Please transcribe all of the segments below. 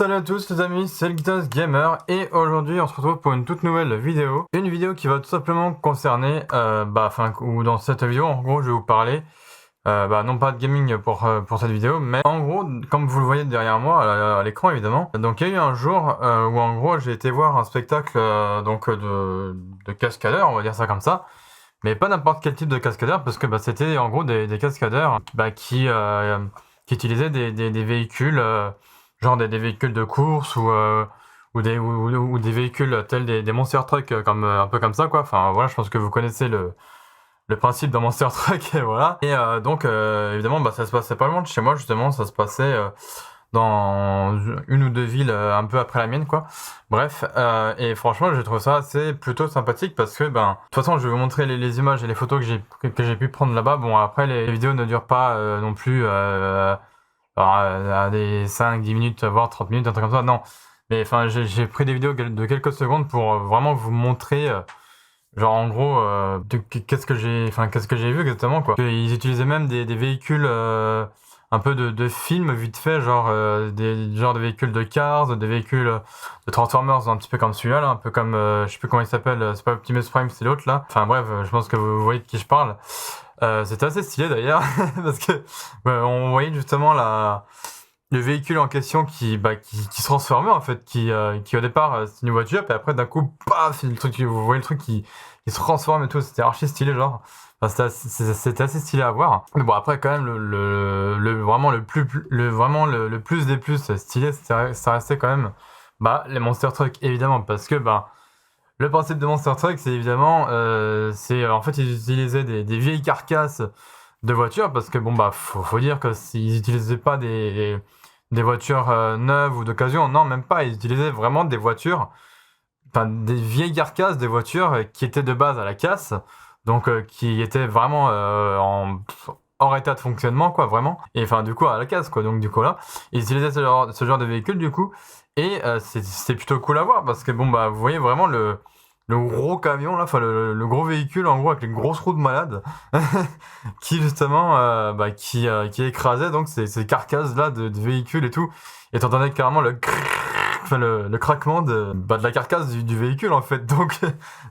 Salut à tous les amis, c'est le Guitas Gamer et aujourd'hui on se retrouve pour une toute nouvelle vidéo. Une vidéo qui va tout simplement concerner, ou dans cette vidéo en gros je vais vous parler, non pas de gaming pour cette vidéo, mais en gros comme vous le voyez derrière moi à l'écran évidemment. Donc il y a eu un jour où en gros j'ai été voir un spectacle de cascadeurs, on va dire ça comme ça. Mais pas n'importe quel type de cascadeur parce que c'était en gros des cascadeurs qui utilisaient des véhicules, genre des véhicules de course ou des véhicules tels des Monster Truck un peu comme ça quoi. Enfin voilà, je pense que vous connaissez le principe d'un Monster Truck et voilà. Et évidemment ça se passait pas loin de chez moi justement, ça se passait dans une ou deux villes un peu après la mienne quoi. Bref, et franchement j'ai trouvé ça assez plutôt sympathique parce que de toute façon je vais vous montrer les images et les photos que j'ai pu prendre là-bas. Bon après les vidéos ne durent pas non plus à des 5-10 minutes voire 30 minutes un truc comme ça, non. Mais enfin j'ai pris des vidéos de quelques secondes pour vraiment vous montrer genre en gros qu'est-ce que j'ai vu exactement quoi. Ils utilisaient même des véhicules un peu de films vite fait, genre des véhicules de Cars, des véhicules de Transformers un petit peu comme celui-là là, un peu comme je sais plus comment il s'appelle, c'est pas Optimus Prime, c'est l'autre là. Enfin bref, je pense que vous voyez de qui je parle. C'était assez stylé d'ailleurs parce que on voyait justement le véhicule en question qui se transformait en fait, qui au départ c'est une voiture, puis après d'un coup paf, c'est le truc, vous voyez le truc qui se transforme et tout, c'était archi stylé genre. Enfin, c'était assez stylé à voir. Mais bon après quand même le plus des plus stylé, ça restait quand même les Monster Truck évidemment, parce que le principe de Monster Truck c'est évidemment c'est en fait ils utilisaient des vieilles carcasses de voitures, parce que faut dire que s'ils utilisaient pas des voitures neuves ou d'occasion, non même pas, ils utilisaient vraiment des voitures, enfin des vieilles carcasses, des voitures qui étaient de base à la casse, donc qui étaient vraiment hors état de fonctionnement quoi, vraiment, et enfin du coup à la casse quoi. Donc du coup là ils utilisaient ce genre de véhicule du coup, et c'est plutôt cool à voir parce que vous voyez vraiment le gros camion là, enfin le gros véhicule en gros avec les grosses roues de malade qui justement qui écrasait donc ces carcasses là de véhicules et tout, et t'entendais carrément le craquement de la carcasse du véhicule en fait. Donc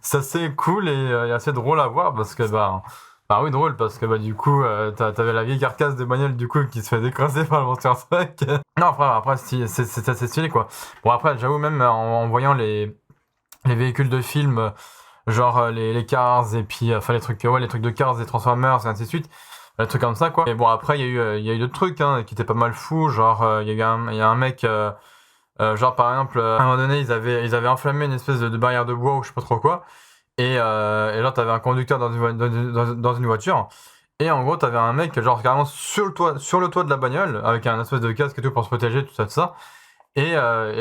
c'est assez cool et assez drôle à voir parce que oui, drôle parce que du coup t'avais la vieille carcasse de bagnole du coup qui se fait écraser par le Monster Truck. Non après c'est assez stylé quoi. Bon après j'avoue, même en voyant les véhicules de film, genre les Cars et puis les trucs de Cars, des Transformers et ainsi de suite, des trucs comme ça quoi. Et bon après il y a eu d'autres trucs qui étaient pas mal fous, genre il y a un mec genre par exemple à un moment donné ils avaient enflammé une espèce de barrière de bois ou je sais pas trop quoi, et genre t'avais un conducteur dans une voiture, et en gros t'avais un mec genre carrément sur le toit de la bagnole avec un espèce de casque et tout pour se protéger, tout ça. Et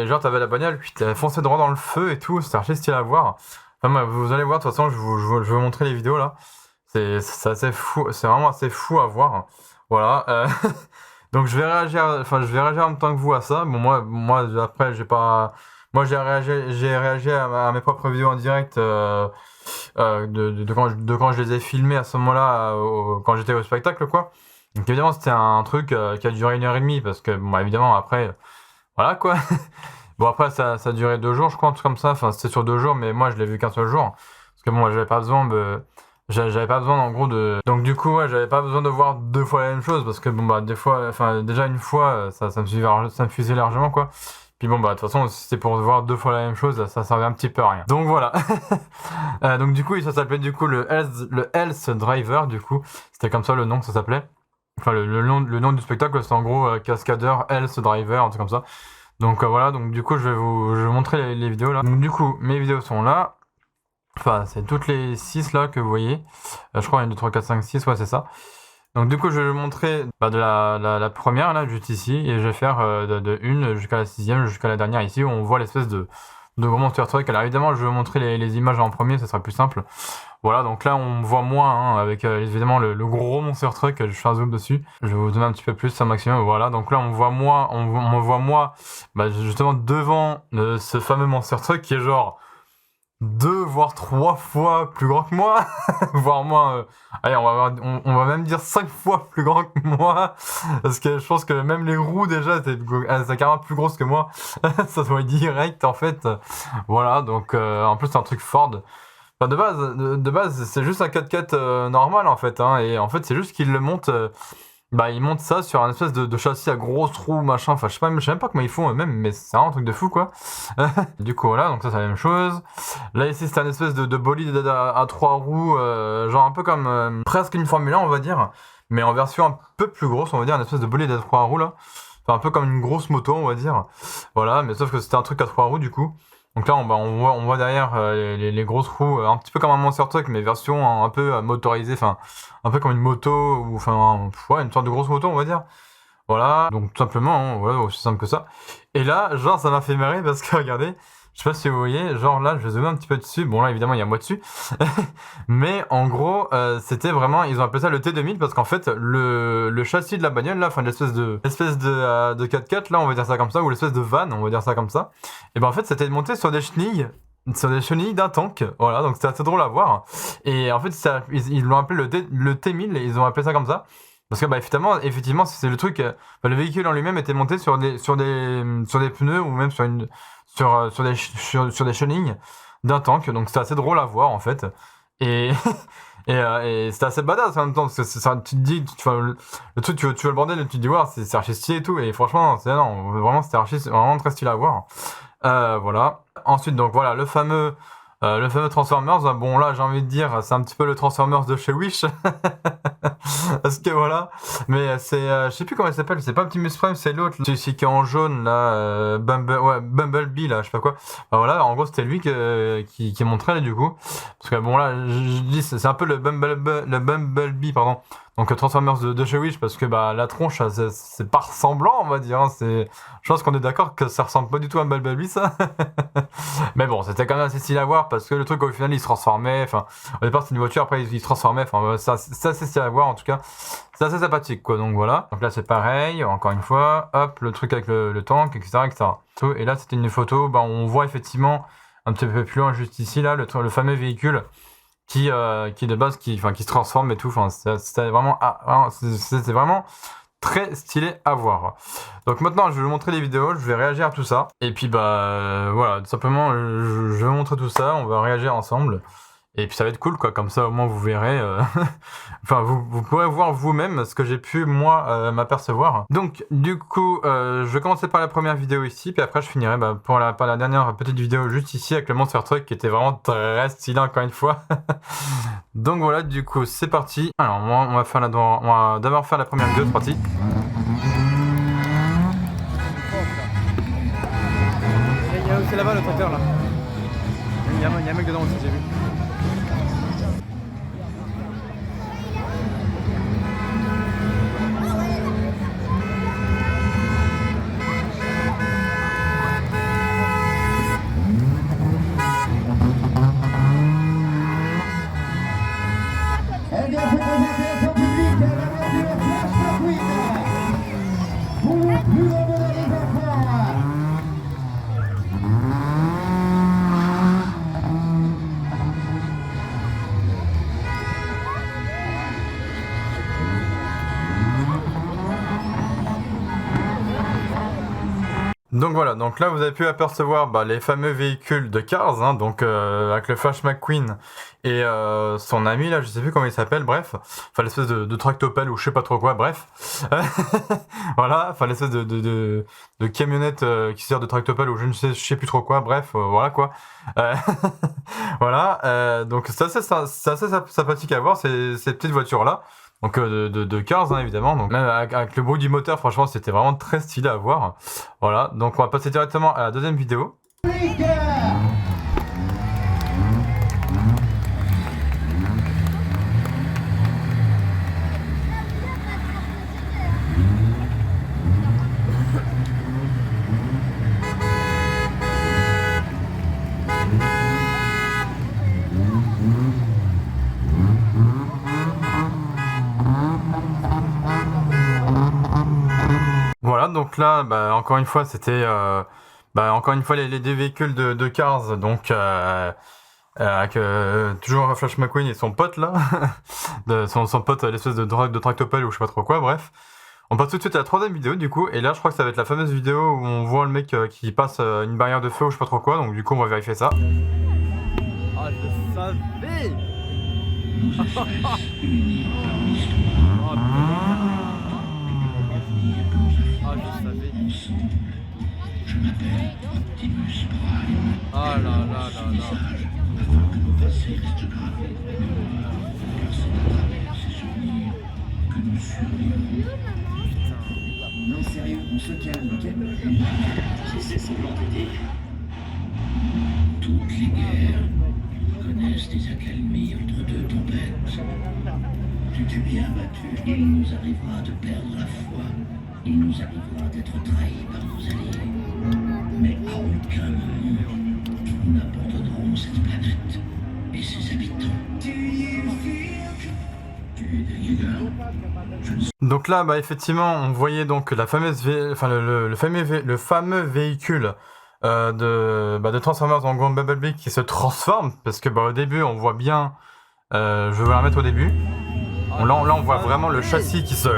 genre t'avais la bagnole, puis t'avais foncé droit dans le feu et tout, c'était archi stylé à voir. Enfin, vous allez voir, de toute façon je vais vous montrer les vidéos là. C'est assez fou, c'est vraiment assez fou à voir. Voilà. Donc je vais réagir en même temps que vous à ça. Bon moi après j'ai réagi à mes propres vidéos en direct de quand je les ai filmés à ce moment-là, quand j'étais au spectacle quoi. Donc évidemment c'était un truc qui a duré 1h30 parce que évidemment après voilà quoi. Bon après ça a duré 2 jours je crois, un truc comme ça, enfin c'était sur 2 jours, mais moi je l'ai vu qu'un seul jour parce que moi j'avais pas besoin en gros de, donc du coup j'avais pas besoin de voir 2 fois la même chose parce que des fois, enfin déjà une fois ça me suffisait largement quoi. Puis de toute façon si c'était pour voir 2 fois la même chose ça servait un petit peu à rien, donc voilà. Donc du coup ça s'appelait du coup le Health Driver, du coup c'était comme ça le nom que ça s'appelait. Enfin le nom du spectacle c'est en gros cascadeur Health Driver, un truc comme ça. Donc voilà, donc du coup je vais vous montrer les vidéos là. Donc du coup mes vidéos sont là. Enfin c'est toutes les 6 là que vous voyez. Je crois 1, 2, 3, 4, 5, 6, ouais c'est ça. Donc du coup je vais vous montrer de la première là juste ici, et je vais faire de une jusqu'à la 6e, jusqu'à la dernière ici où on voit l'espèce de gros Monster Truck. Alors évidemment je vais vous montrer les images en premier, ça sera plus simple. Voilà, donc là on voit moi avec évidemment le gros Monster Truck, je fais un zoom dessus, je vais vous donner un petit peu plus un maximum. Voilà, donc là on voit moi justement devant ce fameux Monster Truck qui est genre 2 voire 3 fois plus grand que moi, voire moins, allez on va même dire 5 fois plus grand que moi, parce que je pense que même les roues déjà c'est carrément plus grosse que moi, ça doit être direct en fait, voilà donc en plus c'est un truc Ford. Enfin, de base c'est juste un 4x4 normal en fait, hein, et en fait c'est juste qu'il le monte. Bah, ils montent ça sur un espèce de châssis à grosses roues, machin. Enfin, je sais même pas comment ils font eux-mêmes, mais c'est vraiment un truc de fou, quoi. Du coup, voilà, donc ça, c'est la même chose. Là, ici, c'est un espèce de bolide à 3 roues, genre un peu comme presque une Formule 1, on va dire, mais en version un peu plus grosse, on va dire, une espèce de bolide à 3 roues, là. Enfin, un peu comme une grosse moto, on va dire. Voilà, mais sauf que c'était un truc à 3 roues, du coup. Donc là, on voit derrière les grosses roues, un petit peu comme un Monster Truck, mais version un peu motorisée, enfin, un peu comme une moto, ou enfin, ouais, une sorte de grosse moto, on va dire. Voilà, donc tout simplement, hein, voilà, aussi simple que ça. Et là, genre, ça m'a fait marrer parce que, regardez, je sais pas si vous voyez, genre là, je vais zoomer un petit peu dessus. Bon, là, évidemment, il y a moi dessus. Mais en gros, c'était vraiment, ils ont appelé ça le T2000 parce qu'en fait, le châssis de la bagnole, là, enfin, l'espèce de 4x4, là, on va dire ça comme ça, ou l'espèce de van, on va dire ça comme ça. Et ben, en fait, c'était monté sur des chenilles. Sur des chenilles d'un tank, voilà, donc c'était assez drôle à voir. Et en fait, ils l'ont appelé le T1000 et ils ont appelé ça comme ça. Parce que bah effectivement c'est le truc, le véhicule en lui-même était monté sur des pneus ou même sur des chenilles d'un tank, donc c'était assez drôle à voir en fait. Et et c'était assez badass en même temps parce que ça, tu te dis, le truc tu veux le bordel, tu te dis ouais, c'est archi stylé et tout, et franchement non, vraiment c'était vraiment très stylé à voir. Voilà. Ensuite donc voilà le fameux Transformers. Bon là j'ai envie de dire c'est un petit peu le Transformers de chez Wish. Parce que voilà, mais c'est, je sais plus comment il s'appelle, c'est pas Optimus Prime, c'est l'autre, celui qui est en jaune là, Bumblebee là, je sais pas quoi. Enfin, voilà, en gros c'était lui qui montrait là, du coup. Parce que bon là, je dis c'est un peu le Bumblebee, pardon. Donc Transformers de chez Wish, parce que bah la tronche c'est pas ressemblant, on va dire, hein. Je pense qu'on est d'accord que ça ressemble pas du tout à un Bumblebee, ça. Mais bon, c'était quand même assez stylé à voir parce que le truc au final il se transformait, enfin au départ c'était une voiture, après il se transformait, enfin ça c'est assez stylé à voir en tout cas, c'est assez sympathique quoi, donc voilà. Donc là c'est pareil, encore une fois, hop, le truc avec le tank, etc. Et là c'était une photo, bah, on voit effectivement un petit peu plus loin juste ici là, le fameux véhicule qui de base qui se transforme et tout, enfin c'était vraiment très stylé à voir. Donc maintenant je vais vous montrer les vidéos, je vais réagir à tout ça, et puis bah voilà, tout simplement je vais vous montrer tout ça, on va réagir ensemble, et puis ça va être cool quoi, comme ça au moins vous verrez, enfin vous pourrez voir vous-même ce que j'ai pu moi m'apercevoir. Donc du coup je vais commencer par la première vidéo ici, puis après je finirai par la dernière petite vidéo juste ici avec le Monster Truck qui était vraiment très stylé encore une fois. Donc voilà, du coup c'est parti. Alors moi on va d'abord faire la première vidéo, c'est parti. Il y a aussi là-bas le tracteur là. Il y a un mec dedans aussi, j'ai vu. Elle vient se présenter à son public, la voiture Flash McQueen. Pour le plus grand bonheur des enfants. Donc voilà, donc là vous avez pu apercevoir les fameux véhicules de Cars, hein, donc avec le Flash McQueen et son ami là, je sais plus comment il s'appelle, bref, enfin l'espèce de tractopelle ou je sais pas trop quoi, bref, voilà, enfin l'espèce de camionnette qui sert de tractopelle ou je sais plus trop quoi, bref, voilà quoi, voilà, donc c'est assez sympathique à voir ces petites voitures là. Donc de Cars hein, évidemment, donc même avec le bruit du moteur, franchement c'était vraiment très stylé à voir. Voilà, donc on va passer directement à la deuxième vidéo. Voilà, donc là, encore une fois, c'était encore une fois les deux véhicules de Cars, donc avec toujours Flash McQueen et son pote là, son pote, l'espèce de tractopelle ou je sais pas trop quoi, bref. On passe tout de suite à la troisième vidéo du coup, et là je crois que ça va être la fameuse vidéo où on voit le mec qui passe une barrière de feu ou je sais pas trop quoi, donc du coup on va vérifier ça. Ah, je savais. Ah, je savais. Ah là là là là. Non, sérieux, on se calme, ok? J'essaie seulement d'aider. Toutes les guerres connaissent des accalmies entre deux tempêtes. Tu t'es bien battu. Il nous arrivera de perdre la foi. Il nous arrivera d'être trahis par nos alliés. Mais à aucun moment, nous n'abandonnerons cette planète et ses habitants. Tu es des Jägers. Donc là, bah effectivement, on voyait donc la fameuse, le fameux véhicule de Transformers en gros Bumblebee qui se transforme, parce que bah au début, on voit bien, je vais la mettre au début. Là, on voit vraiment le châssis qui se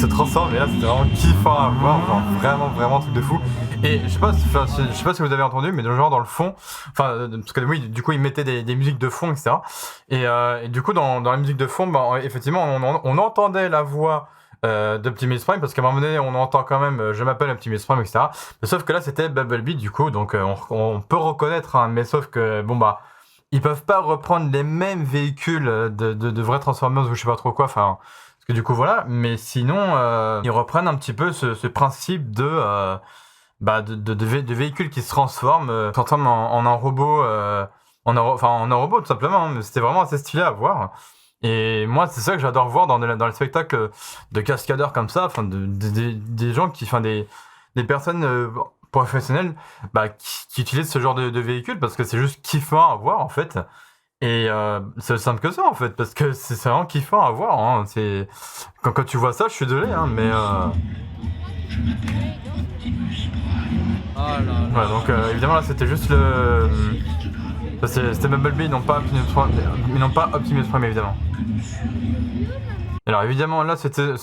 transforme, et là c'était vraiment kiffant à voir, genre vraiment truc de fou. Et je sais pas si vous avez entendu, mais genre dans le fond, parce que oui, du coup ils mettaient des musiques de fond, etc. Et du coup dans la musique de fond, bah, effectivement on entendait la voix d'Optimus Prime, parce qu'à un moment donné on entend quand même je m'appelle Optimus Prime, etc. Mais sauf que là c'était Bumblebee du coup, donc on peut reconnaître, hein, mais sauf que bon bah ils peuvent pas reprendre les mêmes véhicules de vrais Transformers ou je sais pas trop quoi, enfin parce que du coup voilà, mais sinon ils reprennent un petit peu ce principe de véhicules qui se transforment en un robot, en un robot tout simplement, hein, mais c'était vraiment assez stylé à voir. Et moi c'est ça que j'adore voir dans les spectacles de cascadeurs comme ça, enfin des gens qui, enfin des personnes professionnels qui utilisent ce genre de véhicule, parce que c'est juste kiffant à voir en fait. Et c'est aussi simple que ça en fait, parce que c'est vraiment kiffant à voir, hein. C'est quand tu vois ça, je suis désolé, hein, mais Ah là là. voilà, donc évidemment là c'était juste c'était Bumblebee, ils n'ont pas Optimus Prime évidemment. Alors évidemment là c'était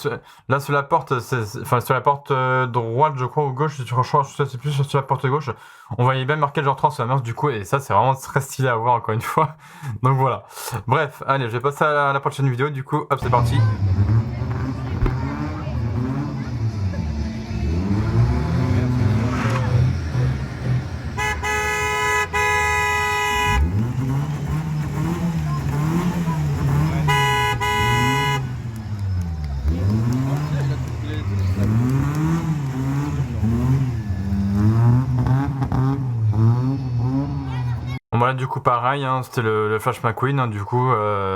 là sur la porte, sur la porte droite je crois, ou gauche, je sais plus, sur la porte gauche on voyait bien marqué genre Transformers du coup, et ça c'est vraiment très stylé à voir encore une fois. Donc voilà, bref, allez, je vais passer à la prochaine vidéo du coup, hop c'est parti. Voilà, du coup pareil, hein, c'était le Flash McQueen, hein, du coup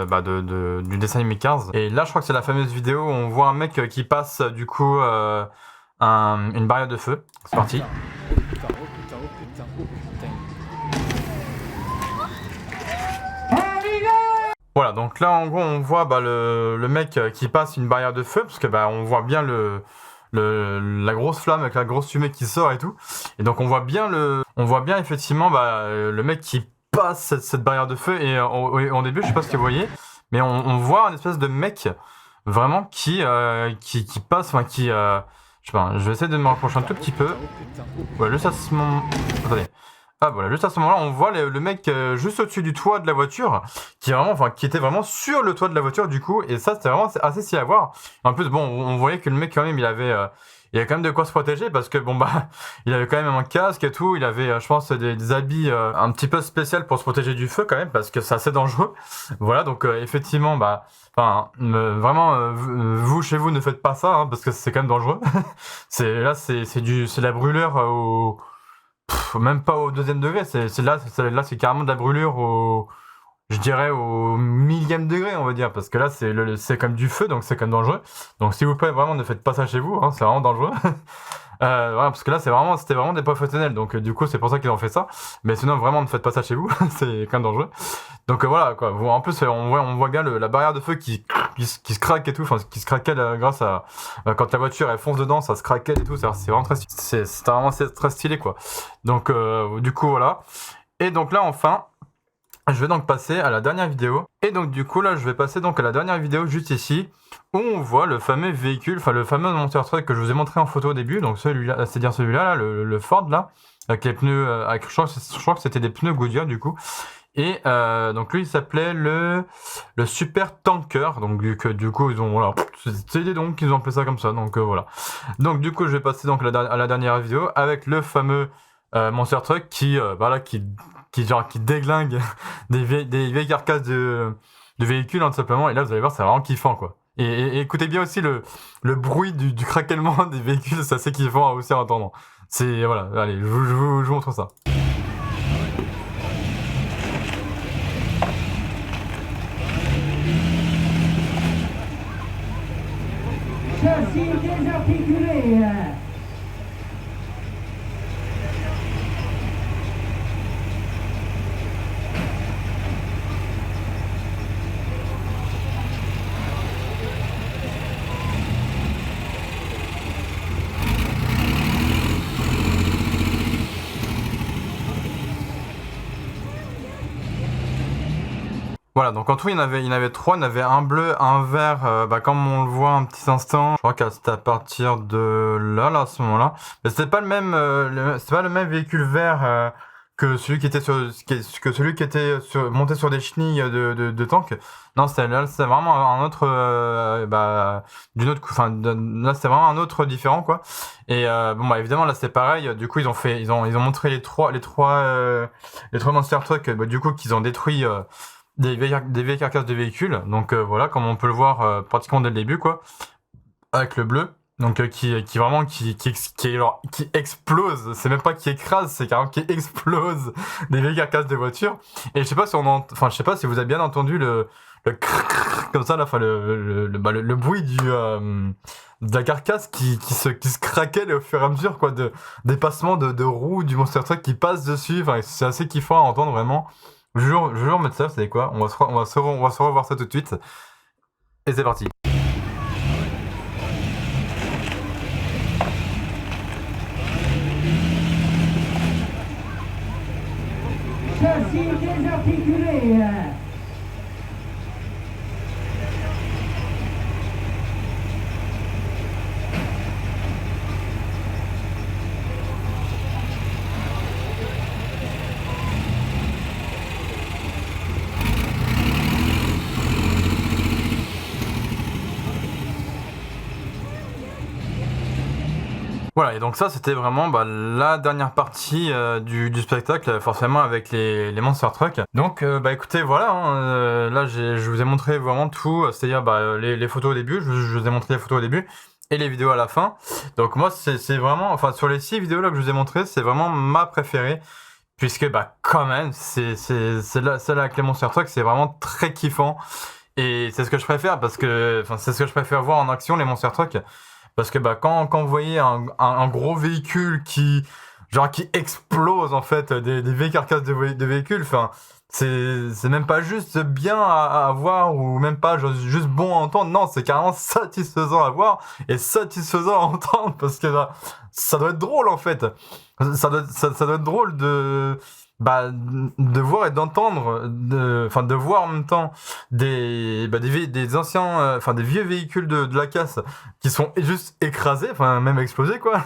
du dessin animé Cars. Et là je crois que c'est la fameuse vidéo où on voit un mec qui passe du coup une barrière de feu. C'est parti. Oh putain, oh putain, oh putain, oh putain. Voilà, donc là en gros on voit le mec qui passe une barrière de feu, parce que on voit bien la grosse flamme avec la grosse fumée qui sort et tout. Et donc on voit bien effectivement le mec qui passe cette barrière de feu, et au début je sais pas ce que vous voyez, mais on voit un espèce de mec vraiment qui passe, enfin qui je sais pas, je vais essayer de me rapprocher un tout petit peu. Voilà, juste à ce moment, attendez. Ah voilà, juste à ce moment-là, on voit le mec juste au-dessus du toit de la voiture, qui était vraiment sur le toit de la voiture du coup, et ça c'était vraiment assez stylé à voir. En plus bon, on voyait que le mec quand même il avait quand même de quoi se protéger, parce que il avait quand même un casque et tout, il avait je pense des habits un petit peu spéciaux pour se protéger du feu quand même, parce que c'est assez dangereux. Voilà, donc effectivement vraiment vous chez vous ne faites pas ça, hein, parce que c'est quand même dangereux. c'est la brûlure même pas au 2e degré, là c'est carrément de la brûlure je dirais au 1000e degré on va dire, parce que là c'est comme du feu, donc c'est quand même dangereux. Donc s'il vous plaît vraiment ne faites pas ça chez vous, hein, c'est vraiment dangereux. Voilà, parce que là c'était vraiment des professionnels, donc du coup c'est pour ça qu'ils ont fait ça, mais sinon vraiment ne faites pas ça chez vous. C'est quand même dangereux. Donc voilà quoi, en plus on voit bien la barrière de feu qui se craque et tout, enfin qui se craquelle grâce à quand la voiture elle fonce dedans, ça se craquelle et tout, c'est vraiment très stylé, c'est vraiment très stylé quoi. Donc du coup voilà. Et donc là enfin, je vais donc passer à la dernière vidéo. Et donc du coup là je vais passer donc à la dernière vidéo juste ici, où on voit le fameux véhicule, enfin le fameux Monster Truck que je vous ai montré en photo au début, donc celui-là, c'est-à-dire celui-là, là, le Ford là, avec les pneus, je crois que c'était des pneus Goodyear du coup. Et donc lui il s'appelait le Super Tanker, donc du coup ils ont, voilà, c'est des donc ils ont appelé ça comme ça, donc voilà. Donc du coup je vais passer donc à la dernière vidéo avec le fameux Monster Truck qui qui déglingue des vieilles carcasses de véhicules hein, tout simplement. Et là vous allez voir c'est vraiment kiffant quoi. Et écoutez bien aussi le bruit du craquellement des véhicules, c'est assez kiffant à aussi entendre. C'est voilà, allez je vous montre ça. Châssis désarticulé. Voilà, donc en tout, il y en avait trois. Il y en avait un bleu, un vert, comme on le voit un petit instant. Je crois que c'était à partir de là, à ce moment-là. Mais c'était pas le même, c'était pas le même véhicule vert que celui qui était monté sur des chenilles de tank. Non, c'était vraiment un autre, d'une autre, enfin, là, c'était vraiment un autre différent, quoi. Et évidemment, là, c'est pareil. Du coup, ils ont montré les trois Monster Truck, du coup, qu'ils ont détruit. Des vieilles carcasses de véhicules, donc voilà, comme on peut le voir pratiquement dès le début, quoi, avec le bleu, donc qui explose, c'est même pas qui écrase, c'est carrément qui explose des vieilles carcasses de voitures. Et je sais pas si vous avez bien entendu le comme ça, là, enfin le bruit de la carcasse qui se craquait au fur et à mesure, quoi, des passements de roues du Monster Truck qui passent dessus. Enfin, c'est assez kiffant à entendre vraiment. Je jure, mettre ça, vous savez quoi, on va se revoir ça tout de suite. Et c'est parti. Châssis désarticulé. Voilà, et donc ça c'était vraiment la dernière partie du spectacle, forcément avec les Monster Truck. Donc écoutez, voilà, hein, là je vous ai montré vraiment tout, c'est-à-dire les photos au début, je vous ai montré les photos au début, et les vidéos à la fin. Donc moi c'est vraiment, enfin sur les 6 vidéos là que je vous ai montré, c'est vraiment ma préférée, puisque quand même, celle-là avec les Monster Truck, c'est vraiment très kiffant. Et c'est ce que je préfère, parce que, enfin c'est ce que je préfère voir en action, les Monster Truck. Parce que quand vous voyez un gros véhicule qui explose en fait des vieilles carcasses de véhicules, enfin c'est même pas juste bien à voir ou même pas juste bon à entendre, non, c'est carrément satisfaisant à voir et satisfaisant à entendre, parce que ça doit être drôle en fait. Ça doit être drôle de voir et d'entendre, de voir en même temps des anciens, des vieux véhicules de la casse qui sont juste écrasés, enfin même explosés, quoi,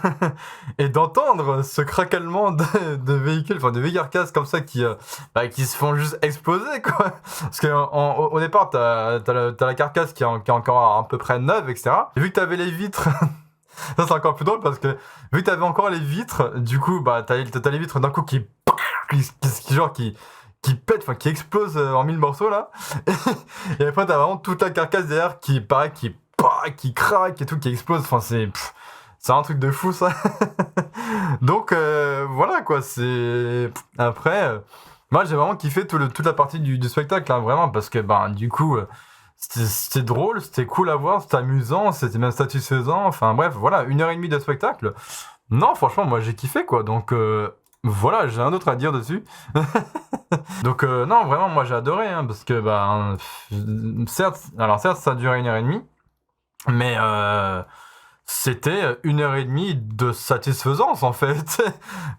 et d'entendre ce craquellement de véhicules, enfin de vieilles carcasses comme ça qui se font juste exploser, quoi. Parce que au départ t'as la carcasse qui est encore à peu près neuve, etc. Et vu que t'avais les vitres ça c'est encore plus drôle, parce que vu que t'avais encore les vitres, du coup t'as les vitres d'un coup qui pète, enfin qui explose en 1000 morceaux là. Et après t'as vraiment toute la carcasse derrière qui craque et tout, qui explose. Enfin c'est un truc de fou ça. Donc voilà quoi, c'est après moi j'ai vraiment kiffé toute la partie du spectacle, hein, vraiment, parce que du coup c'était drôle, c'était cool à voir, c'était amusant, c'était même satisfaisant. Enfin bref, voilà, 1h30 de spectacle. Non, franchement, moi j'ai kiffé, quoi. Donc voilà, j'ai un autre à dire dessus. Donc non, vraiment, moi j'ai adoré, hein, parce que certes ça a duré 1h30, mais c'était 1h30 de satisfaisance en fait.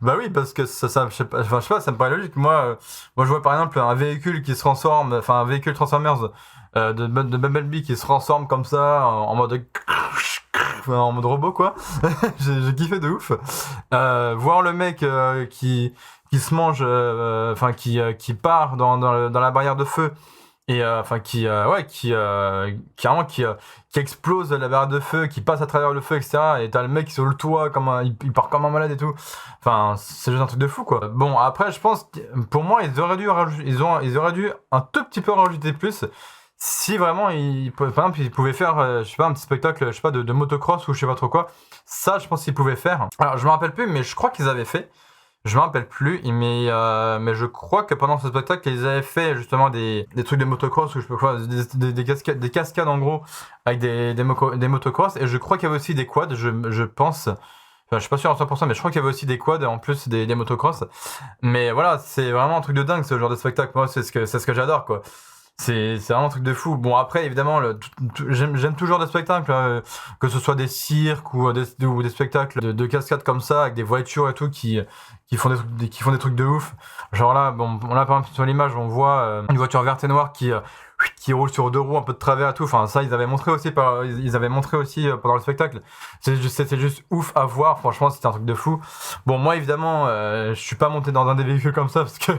Bah oui, parce que ça je sais pas, ça me paraît logique. Moi, je vois par exemple un véhicule qui se transforme, enfin un véhicule Transformers de Bumblebee qui se transforme comme ça en mode en mode robot quoi. J'ai kiffé de ouf. Voir le mec qui se mange, enfin qui part dans la barrière de feu. Et enfin qui carrément qui explose la barrière de feu, qui passe à travers le feu, etc. Et t'as le mec sur le toit il part comme un malade et tout. Enfin c'est juste un truc de fou quoi. Bon après je pense que, pour moi ils auraient dû un tout petit peu rajouter plus. Si vraiment par exemple ils pouvaient faire je sais pas un petit spectacle je sais pas de motocross ou je sais pas trop quoi. Ça je pense qu'ils pouvaient faire. Alors je me rappelle plus mais je crois qu'ils avaient fait. Je me rappelle plus, mais je crois que pendant ce spectacle, ils avaient fait justement des trucs de motocross, ou je sais pas quoi, des cascades en gros, avec des motocross, et je crois qu'il y avait aussi des quads, je pense. Enfin, je suis pas sûr à 100%, mais je crois qu'il y avait aussi des quads en plus des motocross. Mais voilà, c'est vraiment un truc de dingue ce genre de spectacle. Moi, c'est ce que j'adore quoi. C'est vraiment un truc de fou. Bon après évidemment j'aime toujours des spectacles que ce soit des cirques ou des spectacles de cascades comme ça avec des voitures et tout qui font des trucs de ouf. Genre là bon là par exemple sur l'image on voit une voiture verte et noire qui roule sur deux roues un peu de travers et tout. Enfin ça ils avaient montré aussi pendant le spectacle. C'était juste ouf à voir. Franchement c'était un truc de fou. Bon moi évidemment je suis pas monté dans un des véhicules comme ça parce que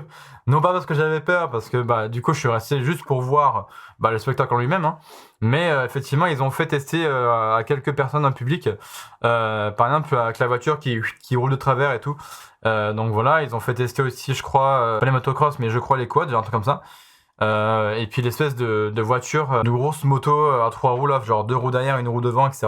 non pas parce que j'avais peur, parce que bah du coup je suis resté juste pour voir le spectacle en lui-même. Hein. Mais effectivement ils ont fait tester à quelques personnes en public, par exemple avec la voiture qui roule de travers et tout. Donc voilà ils ont fait tester aussi je crois pas les motocross mais je crois les quads, un truc comme ça. Et puis l'espèce de voiture, de grosse moto à 3 roues là, genre 2 roues derrière, 1 roue devant, etc.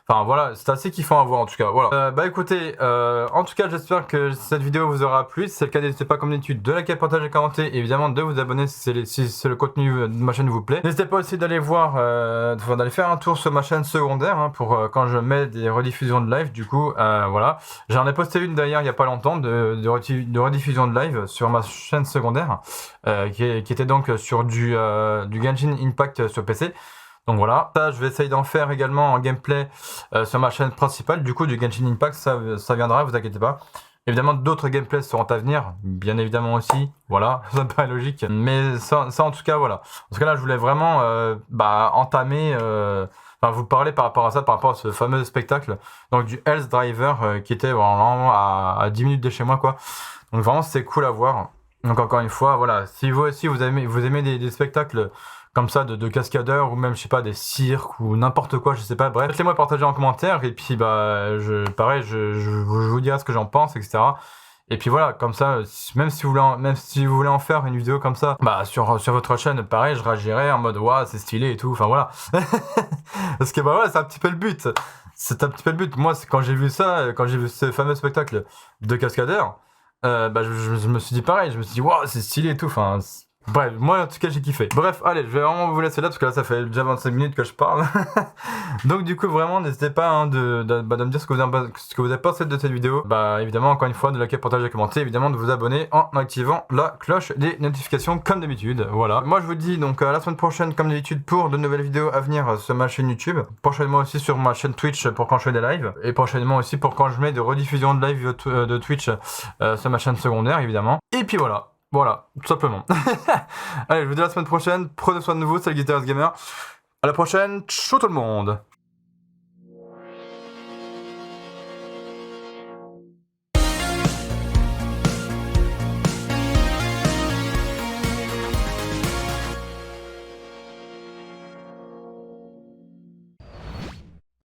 Enfin voilà, c'est assez kiffant à voir en tout cas. Voilà. Bah écoutez, en tout cas j'espère que cette vidéo vous aura plu. Si c'est le cas, n'hésitez pas comme d'habitude de liker, partager, commenter, et évidemment de vous abonner si le contenu de ma chaîne vous plaît. N'hésitez pas aussi d'aller d'aller faire un tour sur ma chaîne secondaire hein, pour quand je mets des rediffusions de live. Du coup, voilà, j'en ai posté une d'ailleurs il y a pas longtemps de rediffusion de live sur ma chaîne secondaire qui était donc sur du Genshin Impact sur PC. Donc voilà, ça je vais essayer d'en faire également en gameplay sur ma chaîne principale. Du coup du Genshin Impact ça viendra, vous inquiétez pas. Évidemment d'autres gameplays seront à venir, bien évidemment aussi, voilà, ça me paraît logique. Mais ça en tout cas voilà. En tout cas là je voulais vraiment entamer, vous parler par rapport à ce fameux spectacle. Donc du Health Driver qui était vraiment à 10 minutes de chez moi quoi. Donc vraiment c'est cool à voir. Donc encore une fois, voilà, si vous aussi vous aimez des spectacles comme ça de cascadeurs ou même je sais pas des cirques ou n'importe quoi, je sais pas, bref, laissez-moi partager en commentaire et puis je vous dirai ce que j'en pense, etc. Et puis voilà, comme ça, même si vous voulez en faire une vidéo comme ça, sur votre chaîne, pareil, je réagirai en mode waouh, c'est stylé et tout, enfin voilà. Parce que voilà, c'est un petit peu le but. C'est un petit peu le but. Moi, quand j'ai vu ce fameux spectacle de cascadeurs, je me suis dit pareil, je me suis dit waouh, c'est stylé et tout, enfin. Bref, moi en tout cas j'ai kiffé. Bref, allez, je vais vraiment vous laisser là parce que là ça fait déjà 25 minutes que je parle. Donc du coup vraiment n'hésitez pas de me dire ce que vous avez pensé de cette vidéo. Évidemment encore une fois de liker, partager, commenter, évidemment de vous abonner en activant la cloche des notifications comme d'habitude. Voilà. Moi je vous dis donc à la semaine prochaine comme d'habitude pour de nouvelles vidéos à venir sur ma chaîne YouTube. Prochainement aussi sur ma chaîne Twitch pour quand je fais des lives. Et prochainement aussi pour quand je mets des rediffusions de live de Twitch sur ma chaîne secondaire évidemment. Et puis voilà. Voilà, tout simplement. Allez, je vous dis à la semaine prochaine. Prenez soin de vous, c'est le Guitarist Gamer. À la prochaine, ciao tout le monde.